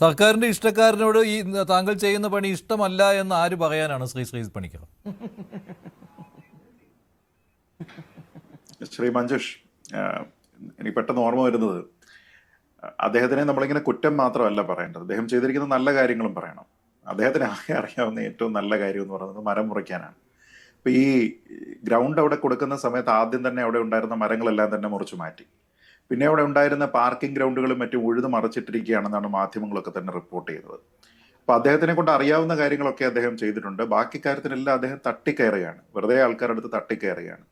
സർക്കാരിന്റെ ഇഷ്ടക്കാരനോട് ഈ താങ്കൾ ചെയ്യുന്ന പണി ഇഷ്ടമല്ല എന്ന് ആര് പറയാനാണ് ശ്രീ പണിക്കർ? ശ്രീ മഞ്ജുഷ്, എനിക്ക് പെട്ടെന്ന് ഓർമ്മ വരുന്നത്, അദ്ദേഹത്തിനെ നമ്മളിങ്ങനെ കുറ്റം മാത്രമല്ല പറയേണ്ടത്, അദ്ദേഹം ചെയ്തിരിക്കുന്ന നല്ല കാര്യങ്ങളും പറയണം. അദ്ദേഹത്തിന് ആകെ അറിയാവുന്ന ഏറ്റവും നല്ല കാര്യം എന്ന് പറയുന്നത് മരം മുറിക്കാനാണ്. അപ്പൊ ഈ ഗ്രൗണ്ട് അവിടെ കൊടുക്കുന്ന സമയത്ത് ആദ്യം തന്നെ അവിടെ ഉണ്ടായിരുന്ന മരങ്ങളെല്ലാം തന്നെ മുറിച്ചു മാറ്റി. പിന്നെ അവിടെ ഉണ്ടായിരുന്ന പാർക്കിംഗ് ഗ്രൗണ്ടുകളും മറ്റും ഉഴുതു മറച്ചിട്ടിരിക്കുകയാണെന്നാണ് മാധ്യമങ്ങളൊക്കെ തന്നെ റിപ്പോർട്ട് ചെയ്തത്. അപ്പൊ അദ്ദേഹത്തിനെ കൊണ്ട് അറിയാവുന്ന കാര്യങ്ങളൊക്കെ അദ്ദേഹം ചെയ്തിട്ടുണ്ട്. ബാക്കി കാര്യത്തിനെല്ലാം അദ്ദേഹം തട്ടിക്കയറുകയാണ്, വെറുതെ ആൾക്കാരുടെ അടുത്ത് തട്ടിക്കയറുകയാണ്.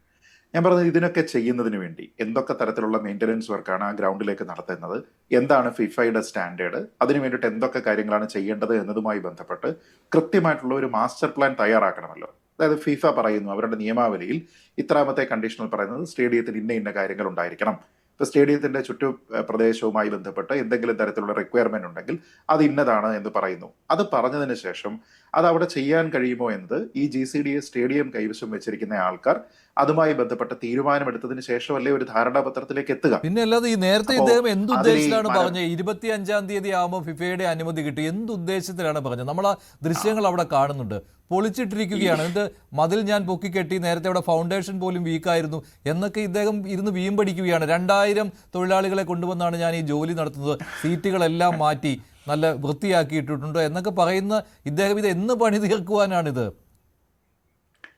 ഞാൻ പറഞ്ഞത്, ഇതിനൊക്കെ ചെയ്യുന്നതിന് വേണ്ടി എന്തൊക്കെ തരത്തിലുള്ള മെയിൻ്റനൻസ് വർക്കാണ് ആ ഗ്രൗണ്ടിലേക്ക് നടത്തുന്നത്, എന്താണ് ഫിഫയുടെ സ്റ്റാൻഡേർഡ്, അതിന് വേണ്ടിയിട്ട് എന്തൊക്കെ കാര്യങ്ങളാണ് ചെയ്യേണ്ടത് എന്നതുമായി ബന്ധപ്പെട്ട് കൃത്യമായിട്ടുള്ള ഒരു മാസ്റ്റർ പ്ലാൻ തയ്യാറാക്കണമല്ലോ. അതായത് ഫിഫ പറയുന്നു അവരുടെ നിയമാവലിയിൽ ഇത്രാമത്തെ കണ്ടീഷനിൽ പറയുന്നത് സ്റ്റേഡിയത്തിൽ ഇന്ന കാര്യങ്ങൾ ഉണ്ടായിരിക്കണം. ഇപ്പൊ സ്റ്റേഡിയത്തിന്റെ ചുറ്റു പ്രദേശവുമായി ബന്ധപ്പെട്ട് എന്തെങ്കിലും തരത്തിലുള്ള റിക്വയർമെന്റ് ഉണ്ടെങ്കിൽ അത് ഇന്നതാണ് എന്ന് പറയുന്നു. അത് പറഞ്ഞതിന് ശേഷം അത് അവിടെ ചെയ്യാൻ കഴിയുമോ എന്നത് ഈ GCDA സ്റ്റേഡിയം കൈവശം വെച്ചിരിക്കുന്ന ആൾക്കാർ അതുമായി ബന്ധപ്പെട്ട തീരുമാനമെടുത്തതിന് ശേഷമല്ലേ ഒരു ധാരണാപത്രത്തിലേക്ക് എത്തുക. പിന്നെ അല്ലാതെ ഈ നേരത്തെ ഇദ്ദേഹം എന്തുദ്ദേശത്തിലാണ് പറഞ്ഞത്? 25-ാം തീയതി ആകുമ്പോൾ ഫിഫയുടെ അനുമതി കിട്ടി, എന്തുദ്ദേശത്തിലാണ് പറഞ്ഞത്? നമ്മൾ ആ ദൃശ്യങ്ങൾ അവിടെ കാണുന്നുണ്ട്, പൊളിച്ചിട്ടിരിക്കുകയാണ്. എന്നിട്ട് മതിൽ ഞാൻ പൊക്കിക്കെട്ടി, നേരത്തെ അവിടെ ഫൗണ്ടേഷൻ പോലും വീക്കായിരുന്നു എന്നൊക്കെ ഇദ്ദേഹം ഇരുന്ന് വീമ്പടിക്കുകയാണ്. 2000 തൊഴിലാളികളെ കൊണ്ടുവന്നാണ് ഞാൻ ഈ ജോലി നടത്തുന്നത്, സീറ്റുകളെല്ലാം മാറ്റി നല്ല വൃത്തിയാക്കിയിട്ടുണ്ട് എന്നൊക്കെ പറയുന്ന ഇദ്ദേഹം ഇത് എന്ന് പണി തീർക്കുവാനാണിത്?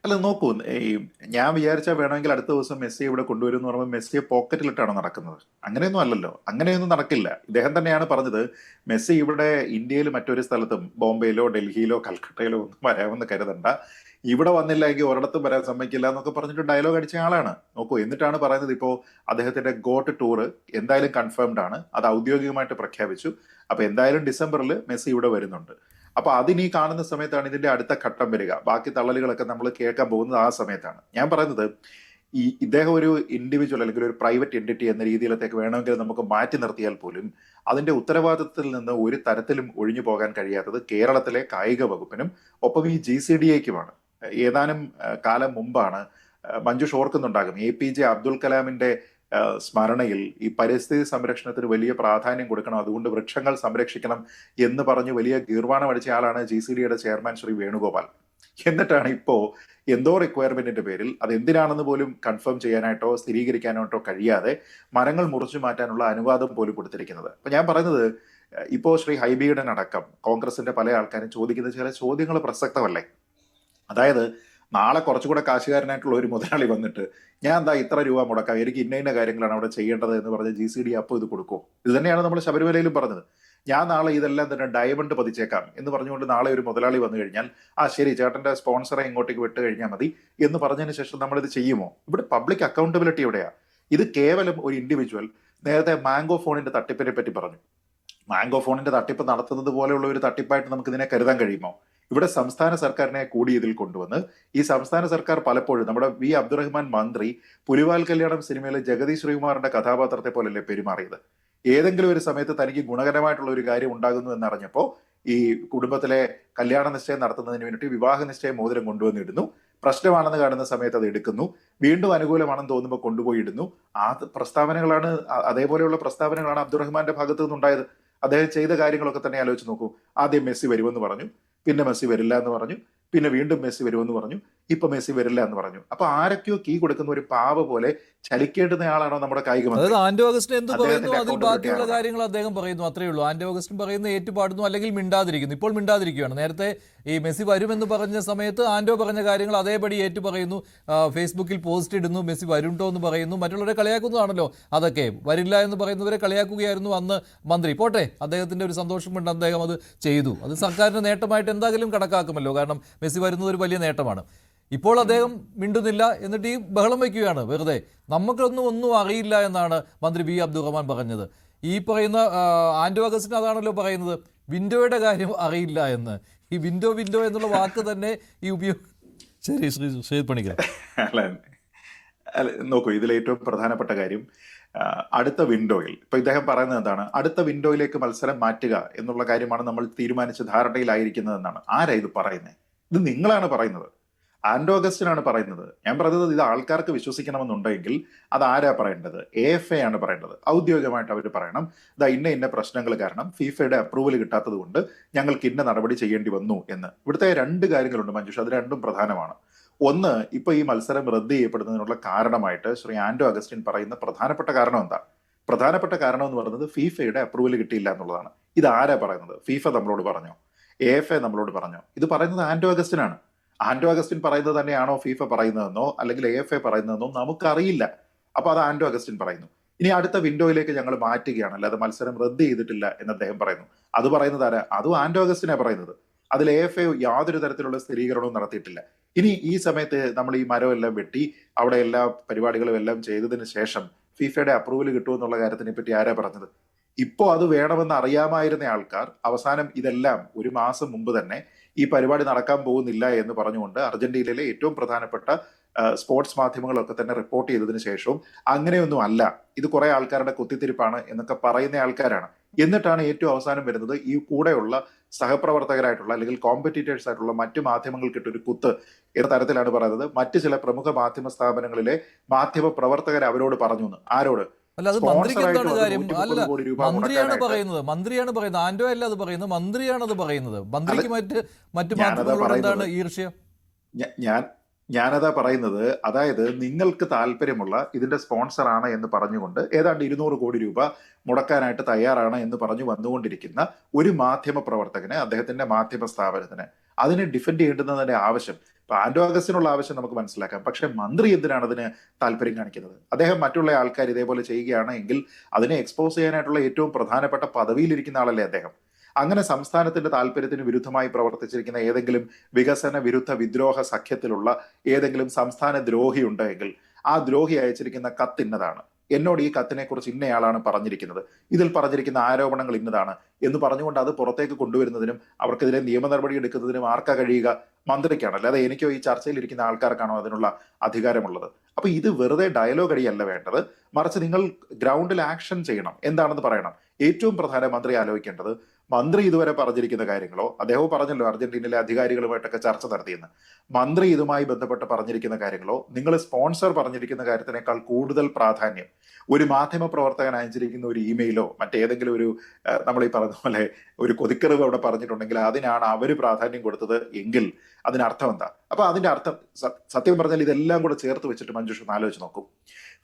അല്ല, നോക്കൂ, ഞാൻ വിചാരിച്ചാൽ വേണമെങ്കിൽ അടുത്ത ദിവസം മെസ്സിയെ ഇവിടെ കൊണ്ടുവരും എന്ന് പറയുമ്പോൾ മെസ്സിയെ പോക്കറ്റിലിട്ടാണ് നടക്കുന്നത്. അങ്ങനെയൊന്നും അല്ലല്ലോ, അങ്ങനെയൊന്നും നടക്കില്ല. ഇദ്ദേഹം തന്നെയാണ് പറഞ്ഞത്, മെസ്സി ഇവിടെ ഇന്ത്യയിൽ മറ്റൊരു സ്ഥലത്തും ബോംബെയിലോ ഡൽഹിയിലോ കൽക്കട്ടയിലോ ഒന്നും വരാമെന്ന് കരുതണ്ട, ഇവിടെ വന്നില്ലെങ്കിൽ ഒരിടത്തും വരാൻ സമ്മതിക്കില്ല എന്നൊക്കെ പറഞ്ഞിട്ട് ഡയലോഗ് അടിച്ച ആളാണ്. നോക്കൂ, എന്നിട്ടാണ് പറയുന്നത് ഇപ്പോൾ അദ്ദേഹത്തിന്റെ ഗോട്ട് ടൂറ് എന്തായാലും കൺഫേംഡ് ആണ്, അത് ഔദ്യോഗികമായിട്ട് പ്രഖ്യാപിച്ചു. അപ്പൊ എന്തായാലും ഡിസംബറിൽ മെസ്സി ഇവിടെ വരുന്നുണ്ട്. അപ്പൊ അതിനീ കാണുന്ന സമയത്താണ് ഇതിന്റെ അടുത്ത ഘട്ടം വരിക. ബാക്കി തള്ളലുകളൊക്കെ നമ്മൾ കേൾക്കാൻ പോകുന്നത് ആ സമയത്താണ്. ഞാൻ പറയുന്നത്, ഇദ്ദേഹം ഒരു ഇൻഡിവിജ്വൽ അല്ലെങ്കിൽ ഒരു പ്രൈവറ്റ് എൻറ്റിറ്റി എന്ന രീതിയിലത്തേക്ക് വേണമെങ്കിൽ നമുക്ക് മാറ്റി നിർത്തിയാൽ പോലും അതിന്റെ ഉത്തരവാദിത്തത്തിൽ നിന്ന് ഒരു തരത്തിലും ഒഴിഞ്ഞു പോകാൻ കഴിയാത്തത് കേരളത്തിലെ കായിക വകുപ്പിനും ഒപ്പം ഈ GCDAക്കുമാണ്. ഏതാനും കാലം മുമ്പാണ്, മഞ്ജുഷ് ഓർക്കുന്നുണ്ടാകും, APJ അബ്ദുൽ കലാമിന്റെ സ്മരണയിൽ ഈ പരിസ്ഥിതി സംരക്ഷണത്തിന് വലിയ പ്രാധാന്യം കൊടുക്കണം, അതുകൊണ്ട് വൃക്ഷങ്ങൾ സംരക്ഷിക്കണം എന്ന് പറഞ്ഞ് വലിയ ഗീർവാണം അടിച്ച ആളാണ് GCDAയുടെ ചെയർമാൻ ശ്രീ വേണുഗോപാൽ. എന്നിട്ടാണ് ഇപ്പോ എന്തോ റിക്വയർമെന്റിന്റെ പേരിൽ അത് എന്തിനാണെന്ന് പോലും കൺഫേം ചെയ്യാനായിട്ടോ സ്ഥിരീകരിക്കാനായിട്ടോ കഴിയാതെ മരങ്ങൾ മുറിച്ചു മാറ്റാനുള്ള അനുവാദം പോലും കൊടുത്തിരിക്കുന്നത്. അപ്പൊ ഞാൻ പറയുന്നത്, ഇപ്പോ ശ്രീ ഹൈബിയുടെ അടക്കം കോൺഗ്രസിന്റെ പല ആൾക്കാരും ചോദിക്കുന്ന ചില ചോദ്യങ്ങൾ പ്രസക്തമല്ലേ? അതായത്, നാളെ കുറച്ചുകൂടെ കാശുകാരനായിട്ടുള്ള ഒരു മുതലാളി വന്നിട്ട് ഞാൻ എന്താ ഇത്ര രൂപ മുടക്കാം, എനിക്ക് ഇന്ന കാര്യങ്ങളാണ് അവിടെ ചെയ്യേണ്ടത് എന്ന് പറഞ്ഞ് GCDA അപ്പോൾ ഇത് കൊടുക്കുമോ? ഇത് തന്നെയാണ് നമ്മൾ ശബരിമലയിലും പറഞ്ഞത്. ഞാൻ നാളെ ഇതെല്ലാം തന്നെ ഡയമണ്ട് പതിച്ചേക്കാം എന്ന് പറഞ്ഞുകൊണ്ട് നാളെ ഒരു മുതലാളി വന്നു കഴിഞ്ഞാൽ, ആ ശരി ചേട്ടന്റെ സ്പോൺസറെ ഇങ്ങോട്ടേക്ക് വിട്ട് കഴിഞ്ഞാൽ മതി എന്ന് പറഞ്ഞതിന് ശേഷം നമ്മളിത് ചെയ്യുമോ? ഇവിടെ പബ്ലിക് അക്കൗണ്ടബിലിറ്റി എവിടെയാ? ഇത് കേവലം ഒരു ഇൻഡിവിജ്വൽ നേരത്തെ മാംഗോ ഫോണിന്റെ തട്ടിപ്പിനെ പറ്റി പറഞ്ഞു. മാംഗോ ഫോണിന്റെ തട്ടിപ്പ് നടത്തുന്നത് പോലെയുള്ള ഒരു തട്ടിപ്പായിട്ട് നമുക്ക് ഇതിനെ കരുതാൻ കഴിയുമോ? ഇവിടെ സംസ്ഥാന സർക്കാരിനെ കൂടി ഇതിൽ കൊണ്ടുവന്ന് ഈ സംസ്ഥാന സർക്കാർ പലപ്പോഴും നമ്മുടെ V. അബ്ദുറഹ്മാൻ മന്ത്രി പുലിവാൽ കല്യാണം സിനിമയിലെ ജഗതി ശ്രീകുമാറിന്റെ കഥാപാത്രത്തെ പോലല്ലേ പെരുമാറിയത്? ഏതെങ്കിലും ഒരു സമയത്ത് തനിക്ക് ഗുണകരമായിട്ടുള്ള ഒരു കാര്യം ഉണ്ടാകുന്നു എന്നറിഞ്ഞപ്പോൾ ഈ കുടുംബത്തിലെ കല്യാണ നിശ്ചയം നടത്തുന്നതിന് വേണ്ടിയിട്ട് വിവാഹ നിശ്ചയ മോതിരം കൊണ്ടുവന്നിടുന്നു. പ്രശ്നമാണെന്ന് കാണുന്ന സമയത്ത് അത് എടുക്കുന്നു, വീണ്ടും അനുകൂലമാണെന്ന് തോന്നുമ്പോൾ കൊണ്ടുപോയി ഇടുന്നു. ആ പ്രസ്താവനകളാണ്, അതേപോലെയുള്ള പ്രസ്താവനകളാണ് അബ്ദുറഹ്മാന്റെ ഭാഗത്തു നിന്നുണ്ടായത്. അദ്ദേഹം ചെയ്ത കാര്യങ്ങളൊക്കെ തന്നെ ആലോചിച്ച് നോക്കൂ. ആദ്യം മെസ്സി വരുമെന്ന് പറഞ്ഞു, പിന്നെ മെസ്സി വരില്ല എന്ന് പറഞ്ഞു, പിന്നെ വീണ്ടും മെസ്സി വരുമെന്ന് പറഞ്ഞു, ഇപ്പൊ മെസ്സി വരില്ല എന്ന് പറഞ്ഞു. അപ്പൊ ആരൊക്കെയോ കീ കൊടുക്കുന്ന ഒരു പാവ പോലെ ചലിക്കേണ്ടുന്ന ആളാണോ നമ്മുടെ കായിക മന്ത്രി? അതായത് ആന്റോ അഗസ്റ്റിൻ എന്ത് പറയുന്നു അതിൽ ബാക്കിയുള്ള കാര്യങ്ങൾ അദ്ദേഹം പറയുന്നു, അത്രയേ ഉള്ളൂ. ആന്റോ അഗസ്റ്റിൻ പറയുന്ന ഏറ്റുപാടുന്നു, അല്ലെങ്കിൽ മിണ്ടാതിരിക്കുന്നു. ഇപ്പോൾ മിണ്ടാതിരിക്കുകയാണ്. നേരത്തെ ഈ മെസ്സി വരുമെന്ന് പറഞ്ഞ സമയത്ത് ആന്റോ പറഞ്ഞ കാര്യങ്ങൾ അതേപടി ഏറ്റു പറയുന്നു, ഫേസ്ബുക്കിൽ പോസ്റ്റ് ഇടുന്നു, മെസ്സി വരുണ്ടോ എന്ന് പറയുന്നു, മറ്റുള്ളവരെ കളിയാക്കുന്നതാണല്ലോ അതൊക്കെ. വരില്ല എന്ന് പറയുന്നവരെ കളിയാക്കുകയായിരുന്നു അന്ന് മന്ത്രി. പോട്ടെ, അദ്ദേഹത്തിന്റെ ഒരു സന്തോഷം കൊണ്ട് അദ്ദേഹം അത് ചെയ്തു. അത് സർക്കാരിന്റെ നേട്ടമായിട്ട് എന്തായാലും കണക്കാക്കുമല്ലോ, കാരണം മെസ്സി വരുന്നത് ഒരു വലിയ നേട്ടമാണ്. ഇപ്പോൾ അദ്ദേഹം മിണ്ടുന്നില്ല, എന്നിട്ട് ഈ ബഹളം വയ്ക്കുകയാണ് വെറുതെ. ഒന്നും അറിയില്ല എന്നാണ് മന്ത്രി V. അബ്ദുറഹ്മാൻ പറഞ്ഞത്. ഈ പറയുന്ന ആന്റോ അഗസ്റ്റിൻ അതാണല്ലോ പറയുന്നത്, വിൻഡോയുടെ കാര്യം അറിയില്ല എന്ന്. ഈ വിൻഡോ എന്നുള്ള വാക്ക് തന്നെ ഈ ശരി ശ്രീ പണിക്കർ. അല്ല, നോക്കൂ, ഇതിൽ ഏറ്റവും പ്രധാനപ്പെട്ട കാര്യം, അടുത്ത വിൻഡോയിൽ ഇപ്പൊ ഇദ്ദേഹം പറയുന്നത് എന്താണ്? അടുത്ത വിൻഡോയിലേക്ക് മത്സരം മാറ്റുക എന്നുള്ള കാര്യമാണ് നമ്മൾ തീരുമാനിച്ച ധാരണയിലായിരിക്കുന്നതെന്നാണ്. ആരാ ഇത് പറയുന്നത്? ഇത് നിങ്ങളാണ് പറയുന്നത്. ആൻഡോ അഗസ്റ്റിനാണ് പറയുന്നത്. ഞാൻ പറയുന്നത് ഇത് ആൾക്കാർക്ക് വിശ്വസിക്കണമെന്നുണ്ടെങ്കിൽ അത് ആരാ പറയേണ്ടത്? AFA ആണ് പറയേണ്ടത്. ഔദ്യോഗികമായിട്ട് അവർ പറയണം, ഇതാ ഇന്ന പ്രശ്നങ്ങൾ കാരണം ഫിഫയുടെ അപ്രൂവൽ കിട്ടാത്തത് കൊണ്ട് ഞങ്ങൾക്ക് ഇന്ന നടപടി ചെയ്യേണ്ടി വന്നു എന്ന്. ഇവിടുത്തെ രണ്ട് കാര്യങ്ങളുണ്ട് മഞ്ജുഷ, അത് രണ്ടും പ്രധാനമാണ്. ഒന്ന്, ഇപ്പൊ ഈ മത്സരം റദ്ദ് ചെയ്യപ്പെടുന്നതിനുള്ള കാരണമായിട്ട് ശ്രീ ആൻഡോ അഗസ്റ്റിൻ പറയുന്ന പ്രധാനപ്പെട്ട കാരണം എന്താ? പ്രധാനപ്പെട്ട കാരണം എന്ന് പറയുന്നത് ഫിഫയുടെ അപ്രൂവൽ കിട്ടിയില്ല എന്നുള്ളതാണ്. ഇത് ആരാ പറയുന്നത്? ഫിഫ നമ്മളോട് പറഞ്ഞോ? AFA നമ്മളോട് പറഞ്ഞോ? ഇത് പറയുന്നത് ആൻഡോ അഗസ്റ്റിനാണ്. ആൻഡോ അഗസ്റ്റിൻ പറയുന്നത് തന്നെയാണോ ഫിഫ പറയുന്നതെന്നോ അല്ലെങ്കിൽ AFA പറയുന്നതെന്നോ നമുക്കറിയില്ല. അപ്പൊ അത് ആൻഡോ അഗസ്റ്റിൻ പറയുന്നു. ഇനി അടുത്ത വിൻഡോയിലേക്ക് ഞങ്ങൾ മാറ്റുകയാണ്, അല്ലാതെ മത്സരം റദ്ദ് ചെയ്തിട്ടില്ല എന്ന് അദ്ദേഹം പറയുന്നു. അത് പറയുന്നത് ആരാ? അതും ആൻഡോ അഗസ്റ്റിനാ പറയുന്നത്. അതിൽ AFA യാതൊരു തരത്തിലുള്ള സ്ഥിരീകരണവും നടത്തിയിട്ടില്ല. ഇനി ഈ സമയത്ത് നമ്മൾ ഈ മരം എല്ലാം വെട്ടി അവിടെ എല്ലാ പരിപാടികളും എല്ലാം ചെയ്തതിന് ശേഷം ഫിഫയുടെ അപ്രൂവൽ കിട്ടുമെന്നുള്ള കാര്യത്തിനെ പറ്റി ആരാ പറഞ്ഞത്? ഇപ്പോ അത് വേണമെന്ന് അറിയാമായിരുന്ന ആൾക്കാർ അവസാനം ഇതെല്ലാം ഒരു മാസം മുമ്പ് തന്നെ ഈ പരിപാടി നടക്കാൻ പോകുന്നില്ല എന്ന് പറഞ്ഞുകൊണ്ട് അർജന്റീനയിലെ ഏറ്റവും പ്രധാനപ്പെട്ട സ്പോർട്സ് മാധ്യമങ്ങളൊക്കെ തന്നെ റിപ്പോർട്ട് ചെയ്തതിനു ശേഷവും അങ്ങനെയൊന്നും അല്ല, ഇത് കുറെ ആൾക്കാരുടെ കുത്തിത്തിരിപ്പാണ് എന്നൊക്കെ പറയുന്ന ആൾക്കാരാണ്. എന്നിട്ടാണ് ഏറ്റവും അവസാനം വരുന്നത് ഈ കൂടെയുള്ള സഹപ്രവർത്തകരായിട്ടുള്ള അല്ലെങ്കിൽ കോമ്പറ്റീറ്റേഴ്സ് ആയിട്ടുള്ള മറ്റു മാധ്യമങ്ങൾക്കിട്ടൊരു കുത്ത് എന്ന തരത്തിലാണ് പറയുന്നത്. മറ്റു ചില പ്രമുഖ മാധ്യമ സ്ഥാപനങ്ങളിലെ മാധ്യമ പ്രവർത്തകർ അവരോട് പറഞ്ഞു എന്ന്. ആരോട്? അല്ല, അത് മന്ത്രിക്ക് എന്താണ് കാര്യം? അല്ല, മന്ത്രിയാണ് പറയുന്നത്, ആൻഡോ അല്ല അത് പറയുന്നത്, മന്ത്രിയാണ് അത് പറയുന്നത്. മന്ത്രിക്ക് മറ്റു മാധ്യമങ്ങളോട് എന്താണ് ഈർഷ്യ? ഞാനതാ പറയുന്നത്. അതായത് നിങ്ങൾക്ക് താല്പര്യമുള്ള ഇതിന്റെ സ്പോൺസർ ആണ് എന്ന് പറഞ്ഞുകൊണ്ട് ഏതാണ്ട് 200 കോടി രൂപ മുടക്കാനായിട്ട് തയ്യാറാണ് എന്ന് പറഞ്ഞു വന്നുകൊണ്ടിരിക്കുന്ന ഒരു മാധ്യമ പ്രവർത്തകന്, അദ്ദേഹത്തിന്റെ മാധ്യമ സ്ഥാപനത്തിന് അതിനെ ഡിഫെൻഡ് ചെയ്യേണ്ടുന്നതിന്റെ ആവശ്യം, ഇപ്പൊ ആൻഡോ അഗസ്റ്റിനുള്ള ആവശ്യം നമുക്ക് മനസ്സിലാക്കാം. പക്ഷെ മന്ത്രി എന്തിനാണ് അതിന് താല്പര്യം കാണിക്കുന്നത്? അദ്ദേഹം മറ്റുള്ള ആൾക്കാർ ഇതേപോലെ ചെയ്യുകയാണ് എങ്കിൽ അതിനെ എക്സ്പോസ് ചെയ്യാനായിട്ടുള്ള ഏറ്റവും പ്രധാനപ്പെട്ട പദവിയിലിരിക്കുന്ന ആളല്ലേ അദ്ദേഹം. അങ്ങനെ സംസ്ഥാനത്തിന്റെ താല്പര്യത്തിന് വിരുദ്ധമായി പ്രവർത്തിച്ചിരിക്കുന്ന ഏതെങ്കിലും വികസന വിരുദ്ധ വിദ്രോഹ സഖ്യത്തിലുള്ള ഏതെങ്കിലും സംസ്ഥാന ദ്രോഹി ഉണ്ടെങ്കിൽ ആ ദ്രോഹി അയച്ചിരിക്കുന്ന കത്ത് ഇന്നതാണ്, എന്നോട് ഈ കത്തിനെ കുറിച്ച് ഇന്നയാളാണ് പറഞ്ഞിരിക്കുന്നത്, ഇതിൽ പറഞ്ഞിരിക്കുന്ന ആരോപണങ്ങൾ ഇന്നതാണ് എന്ന് പറഞ്ഞുകൊണ്ട് അത് പുറത്തേക്ക് കൊണ്ടുവരുന്നതിനും അവർക്കെതിരെ നിയമ നടപടി എടുക്കുന്നതിനും ആർക്കാ കഴിയുക? മന്ത്രിക്കാണ്. അല്ലാതെ എനിക്കോ ഈ ചർച്ചയിൽ ഇരിക്കുന്ന ആൾക്കാർക്കാണോ അതിനുള്ള അധികാരമുള്ളത്? അപ്പൊ ഇത് വെറുതെ ഡയലോഗ് അടിയല്ല വേണ്ടത്, മറിച്ച് നിങ്ങൾ ഗ്രൗണ്ടിൽ ആക്ഷൻ ചെയ്യണം, എന്താണെന്ന് പറയണം. ഏറ്റവും പ്രധാനമന്ത്രി ആലോചിക്കേണ്ടത്, മന്ത്രി ഇതുവരെ പറഞ്ഞിരിക്കുന്ന കാര്യങ്ങളോ, അദ്ദേഹം പറഞ്ഞല്ലോ അർജന്റീനയിലെ അധികാരികളുമായിട്ടൊക്കെ ചർച്ച നടത്തിയെന്ന്, മന്ത്രി ഇതുമായി ബന്ധപ്പെട്ട് പറഞ്ഞിരിക്കുന്ന കാര്യങ്ങളോ നിങ്ങൾ സ്പോൺസർ പറഞ്ഞിരിക്കുന്ന കാര്യത്തിനേക്കാൾ കൂടുതൽ പ്രാധാന്യം ഒരു മാധ്യമ പ്രവർത്തകൻ അയച്ചിരിക്കുന്ന ഒരു ഇമെയിലോ മറ്റേതെങ്കിലും ഒരു നമ്മൾ ഈ പറഞ്ഞ പോലെ ഒരു കൊതിക്കറിവ് അവിടെ പറഞ്ഞിട്ടുണ്ടെങ്കിൽ അതിനാണ് അവര് പ്രാധാന്യം കൊടുത്തത് എങ്കിൽ അതിനർത്ഥം എന്താ? അപ്പൊ അതിന്റെ അർത്ഥം സത്യം പറഞ്ഞാൽ ഇതെല്ലാം കൂടെ ചേർത്ത് വെച്ചിട്ട് മഞ്ജുഷ ഒന്ന് ആലോചിച്ച് നോക്കും.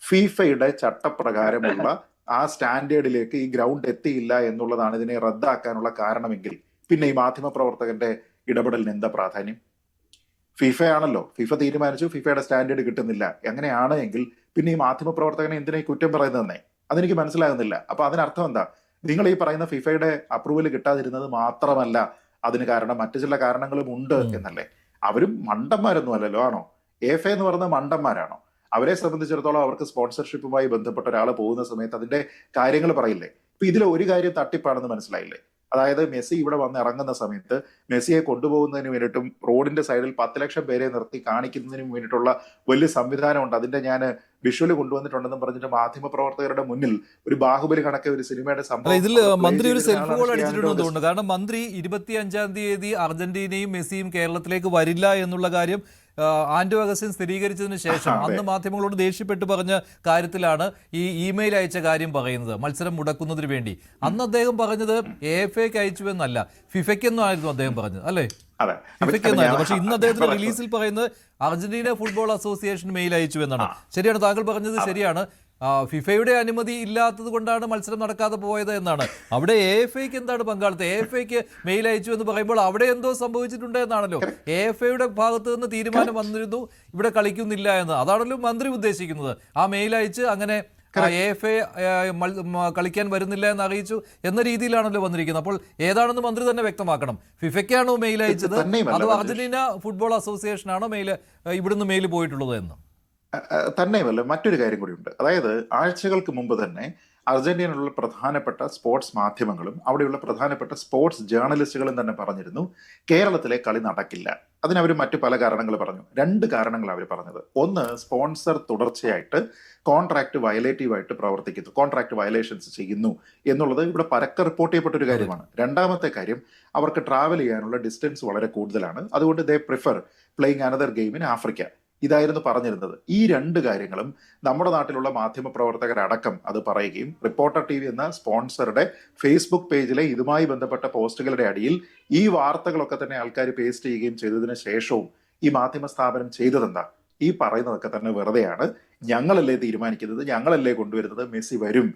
ഫിഫയുടെ ചട്ടപ്രകാരമുള്ള ആ സ്റ്റാൻഡേർഡിലേക്ക് ഈ ഗ്രൗണ്ട് എത്തിയില്ല എന്നുള്ളതാണ് ഇതിനെ റദ്ദാക്കാനുള്ള കാരണമെങ്കിൽ പിന്നെ ഈ മാധ്യമ പ്രവർത്തകന്റെ ഇടപെടലിന് എന്താ പ്രാധാന്യം? ഫിഫയാണല്ലോ, ഫിഫ തീരുമാനിച്ചു ഫിഫയുടെ സ്റ്റാൻഡേർഡ് കിട്ടുന്നില്ല, എങ്ങനെയാണ് എങ്കിൽ പിന്നെ ഈ മാധ്യമ പ്രവർത്തകനെ എന്തിനാ കുറ്റം പറയുന്നതെന്നേ അതെനിക്ക് മനസ്സിലാകുന്നില്ല. അപ്പൊ അതിനർത്ഥം എന്താ? നിങ്ങൾ ഈ പറയുന്ന ഫിഫയുടെ അപ്രൂവൽ കിട്ടാതിരുന്നത് മാത്രമല്ല അതിന് കാരണം, മറ്റു ചില കാരണങ്ങളും ഉണ്ട് എന്നല്ലേ? അവരും മണ്ടന്മാരൊന്നും അല്ലല്ലോ, ആണോ? AFA എന്ന് പറയുന്ന മണ്ടന്മാരാണോ? അവരെ സംബന്ധിച്ചിടത്തോളം അവർക്ക് സ്പോൺസർഷിപ്പുമായി ബന്ധപ്പെട്ട ഒരാൾ പോകുന്ന സമയത്ത് അതിന്റെ കാര്യങ്ങൾ പറയില്ലേ? ഇപ്പൊ ഇതിൽ ഒരു കാര്യം തട്ടിപ്പാണെന്ന് മനസ്സിലായില്ലേ? അതായത് മെസ്സി ഇവിടെ വന്ന് ഇറങ്ങുന്ന സമയത്ത് മെസ്സിയെ കൊണ്ടുപോകുന്നതിന് വേണ്ടിയിട്ടും റോഡിന്റെ സൈഡിൽ 10 ലക്ഷം പേരെ നിർത്തി കാണിക്കുന്നതിനും വേണ്ടിയിട്ടുള്ള വലിയ സംവിധാനമുണ്ട്, അതിന്റെ ഞാൻ വിഷ്വല് കൊണ്ടുവന്നിട്ടുണ്ടെന്നും പറഞ്ഞിട്ട് മാധ്യമ പ്രവർത്തകരുടെ മുന്നിൽ ഒരു ബാഹുബലി കണക്കെ ഒരു സിനിമയുടെ സംഭവം ഇതിൽ മന്ത്രി ഒരു സെൽഫ് ഗോൾ അടിച്ചിട്ടുണ്ടെന്ന് തോന്നുന്നു. കാരണം മന്ത്രി 25-ാം തീയതി അർജന്റീനയും മെസ്സിയും കേരളത്തിലേക്ക് വരില്ല എന്നുള്ള കാര്യം ആൻഡോ അഗസ്റ്റിൻ സ്ഥിരീകരിച്ചതിന് ശേഷം അന്ന് മാധ്യമങ്ങളോട് ദേഷ്യപ്പെട്ട് പറഞ്ഞ കാര്യത്തിലാണ് ഈ ഇമെയിൽ അയച്ച കാര്യം പറയുന്നത്, മത്സരം മുടക്കുന്നതിന് വേണ്ടി. അന്ന് അദ്ദേഹം പറഞ്ഞത് AFAക്ക് അയച്ചുവെന്നല്ല, ഫിഫയ്ക്കെന്നും ആയിരുന്നു അദ്ദേഹം പറഞ്ഞത്, അല്ലേ? ഫിഫയ്ക്കെന്നായിരുന്നു. പക്ഷെ ഇന്ന് അദ്ദേഹത്തിന്റെ റിലീസിൽ പറയുന്നത് അർജന്റീന ഫുട്ബോൾ അസോസിയേഷൻ മെയിൽ അയച്ചു എന്നാണ്. ശരിയാണ്, താങ്കൾ പറഞ്ഞത് ശരിയാണ്. ഫിഫയുടെ അനുമതി ഇല്ലാത്തത് കൊണ്ടാണ് മത്സരം നടക്കാതെ പോയത് എന്നാണ്. അവിടെ AFAക്ക് എന്താണ് പങ്കാളിത്തം? AFAക്ക് മെയിൽ അയച്ചു എന്ന് പറയുമ്പോൾ അവിടെ എന്തോ സംഭവിച്ചിട്ടുണ്ട് എന്നാണല്ലോ. AFAയുടെ ഭാഗത്ത് നിന്ന് തീരുമാനം വന്നിരുന്നു ഇവിടെ കളിക്കുന്നില്ല എന്ന്, അതാണല്ലോ മന്ത്രി ഉദ്ദേശിക്കുന്നത്. ആ മെയിൽ അയച്ച് അങ്ങനെ AFA കളിക്കാൻ വരുന്നില്ല എന്ന് അറിയിച്ചു എന്ന രീതിയിലാണല്ലോ വന്നിരിക്കുന്നത്. അപ്പോൾ ഏതാണെന്ന് മന്ത്രി തന്നെ വ്യക്തമാക്കണം. ഫിഫയ്ക്കാണോ മെയിൽ അയച്ചത് അതോ അർജന്റീന ഫുട്ബോൾ അസോസിയേഷനാണോ ഇവിടുന്ന് മെയിൽ പോയിട്ടുള്ളത് എന്ന്? തന്നെയുമല്ല, മറ്റൊരു കാര്യം കൂടിയുണ്ട്. അതായത് ആഴ്ചകൾക്ക് മുമ്പ് തന്നെ അർജന്റീനയിലുള്ള പ്രധാനപ്പെട്ട സ്പോർട്സ് മാധ്യമങ്ങളും അവിടെയുള്ള പ്രധാനപ്പെട്ട സ്പോർട്സ് ജേർണലിസ്റ്റുകളും തന്നെ പറഞ്ഞിരുന്നു കേരളത്തിലെ കളി നടക്കില്ല. അതിനവർ മറ്റു പല കാരണങ്ങൾ പറഞ്ഞു. 2 കാരണങ്ങൾ അവർ പറഞ്ഞത്. ഒന്ന്, സ്പോൺസർ തുടർച്ചയായിട്ട് കോൺട്രാക്ട് വയലേറ്റീവായിട്ട് പ്രവർത്തിക്കുന്നു, കോൺട്രാക്ട് വയലേഷൻസ് ചെയ്യുന്നു എന്നുള്ളത് ഇവിടെ പരക്കെ റിപ്പോർട്ട് ചെയ്യപ്പെട്ട ഒരു കാര്യമാണ്. രണ്ടാമത്തെ കാര്യം, അവർക്ക് ട്രാവൽ ചെയ്യാനുള്ള ഡിസ്റ്റൻസ് വളരെ കൂടുതലാണ്, അതുകൊണ്ട് they prefer playing another game in Africa. ഇതായിരുന്നു പറഞ്ഞിരുന്നത്. ഈ 2 കാര്യങ്ങളും നമ്മുടെ നാട്ടിലുള്ള മാധ്യമ പ്രവർത്തകരടക്കം അത് പറയുകയും റിപ്പോർട്ടർ ടി വി എന്ന സ്പോൺസറുടെ ഫേസ്ബുക്ക് പേജിലെ ഇതുമായി ബന്ധപ്പെട്ട പോസ്റ്റുകളുടെ അടിയിൽ ഈ വാർത്തകളൊക്കെ തന്നെ ആൾക്കാർ പേസ്റ്റ് ചെയ്യുകയും ചെയ്തതിന് ശേഷവും ഈ മാധ്യമ സ്ഥാപനം ചെയ്തതെന്താ? ഈ പറയുന്നതൊക്കെ തന്നെ വെറുതെയാണ്. ഞങ്ങളല്ലേ തീരുമാനിക്കുന്നത്, ഞങ്ങളല്ലേ കൊണ്ടുവരുന്നത്, മെസ്സി വരും